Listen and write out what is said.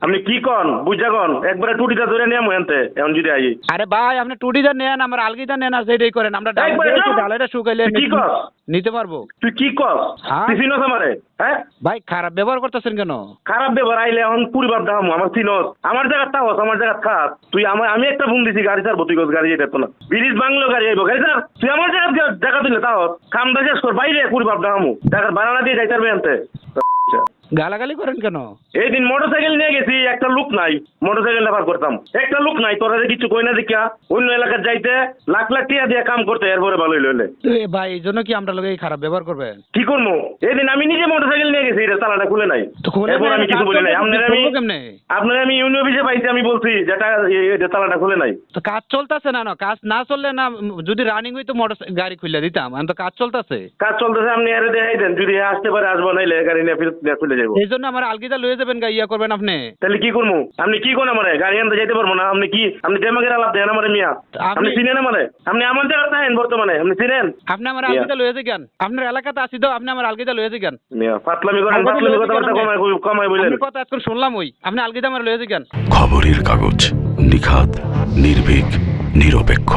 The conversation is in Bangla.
আপনি কি কন বুঝা কন একবারে টুটিটা ধরে নিয়ে মহেন্তে এখন যদি আই আরে ভাই আপনি টুটিটা নেন আমার আলগিটা নেন আর সেটাই করেন আমরা একবারে যাও। ডালেটা শুকাইলে তুই কি কস নিতে পারবো। তুই কি কস হ্যাঁ? তুই চিনস আমারে হ্যাঁ ভাই খারাপ ব্যবহার করতেছেন কেন? খারাপ ব্যবহার আইলে এখন পরিবার দাম আমার চিনস আমার জায়গা তাহস আমার জায়গা খাস তুই আমি একটা ফোন দিছি গাড়ি ছাড়বো তুই কস গাড়ি যেতে না ব্রিজ বাংলো গাড়ি আইবো গাড়ি স্যার তুই আমার জায়গা দিলে তাহস কামটা শেষ কর বাইরে পরিবার দামু টাকার বাড়ানা দিয়ে যাইতে পারবে আনতে গালাগালি করেন কেন? এই দিন মোটরসাইকেল নিয়ে গেছি একটা লোক নাই মোটরসাইকেল ব্যবহার করতাম একটা লোক নাই তোরা যে কিছু কই না দেখিয়া অন্য এলাকার যাইতে লাখ লাখ টাকা দিয়ে কাম করতে এরপরে ভালো হইলে তো এ ভাই এই জন্য কি আমরা লোক এই খারাপ ব্যবহার করবেন? কি করবো এই দিন আমি নিজে মোটরসাইকেল নিয়ে গেছি এটা তালাটা খুলে নাই তো খুলে এরপর আমি কিছু বলি নাই কেমনে? আপনার আমি ইউনিয়ন অফিসে পাইছি আমি বলছি যেটা এটা তালাটা খুলে নাই তো কাজ চলতেছে না, না কাজ না চললে না যদি রানিং হইতো মোটর গাড়ি খুলে দিতাম, এখন তো কাজ চলতেছে। কাজ চলতেছে আপনি এর দেখাই দেন যদি আসতে পারে আসবো নাইলে গাড়ি নিয়ে ফিরে খুলে যাবো এই জন্য আমার আলগিটা লয়ে যাবেন গা ইয়া করবেন আপনি। তাহলে কি করবো আপনি কি কোন আমারে গাড়ি আনতে যাইতে পারবো না আপনি কি আপনি দেমাগের আলাপ দেন আমারে মিয়া আপনি চিনেন আমারে আপনি আমার জায়গা থাকেন বর্তমানে আপনি চিনেন আপনি আমার আলগিটা লয়ে যান আপনার এলাকাতে আসি তো আপনি আমার আলগিটা লয়ে যান। মিয়া ফাতলামি করেন ফাতলামি কথাবার্তা কমাই বলেন আপনি কথা এখন শুনলাম ওই আপনি আলগিটা আমার লয়ে যান। খবরের কাগজ নিখাত নির্ভীক নিরপেক্ষ।